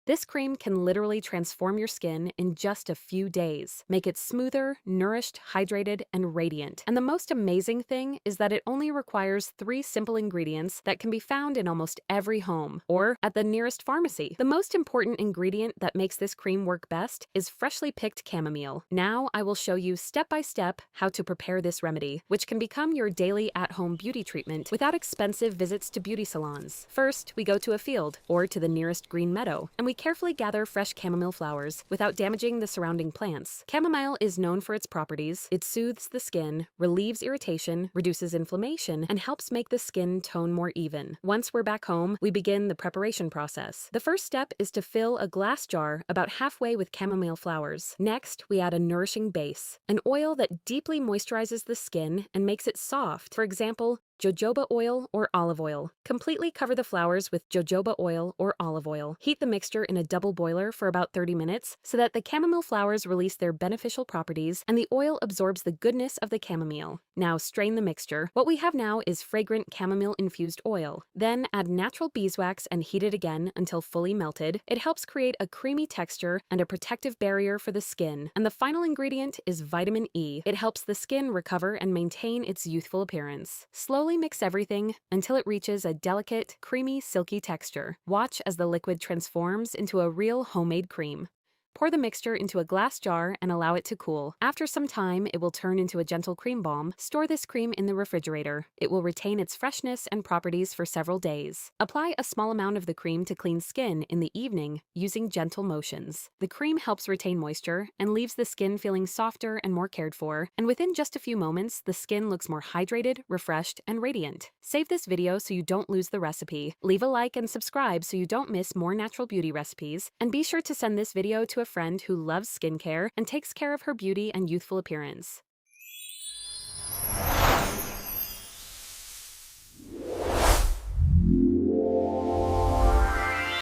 This cream can literally transform your skin in just a few days. Make it smoother, nourished, hydrated, and radiant. And the most amazing thing is that it only requires 3 simple ingredients that can be found in almost every home or at the nearest pharmacy. The most important ingredient that makes this cream work best is freshly picked chamomile. Now I will show you step by step how to prepare this remedy, which can become your daily at-home beauty treatment without expensive visits to beauty salons. First, we go to a field or to the nearest green meadow, and we carefully gather fresh chamomile flowers without damaging the surrounding plants. Chamomile is known for its properties. It soothes the skin, relieves irritation, reduces inflammation, and helps make the skin tone more even. Once we're back home, we begin the preparation process. The first step is to fill a glass jar about halfway with chamomile flowers. Next, we add a nourishing base, an oil that deeply moisturizes the skin and makes it soft. For example, jojoba oil or olive oil. Completely cover the flowers with jojoba oil or olive oil. Heat the mixture in a double boiler for about 30 minutes so that the chamomile flowers release their beneficial properties and the oil absorbs the goodness of the chamomile. Now strain the mixture. What we have now is fragrant chamomile-infused oil. Then add natural beeswax and heat it again until fully melted. It helps create a creamy texture and a protective barrier for the skin. And the final ingredient is vitamin E. It helps the skin recover and maintain its youthful appearance. Slowly mix everything until it reaches a delicate, creamy, silky texture. Watch as the liquid transforms into a real homemade cream. Pour the mixture into a glass jar and allow it to cool. After some time, it will turn into a gentle cream balm. Store this cream in the refrigerator. It will retain its freshness and properties for several days. Apply a small amount of the cream to clean skin in the evening using gentle motions. The cream helps retain moisture and leaves the skin feeling softer and more cared for. And within just a few moments, the skin looks more hydrated, refreshed, and radiant. Save this video so you don't lose the recipe. Leave a like and subscribe so you don't miss more natural beauty recipes. And be sure to send this video to a friend who loves skincare and takes care of her beauty and youthful appearance.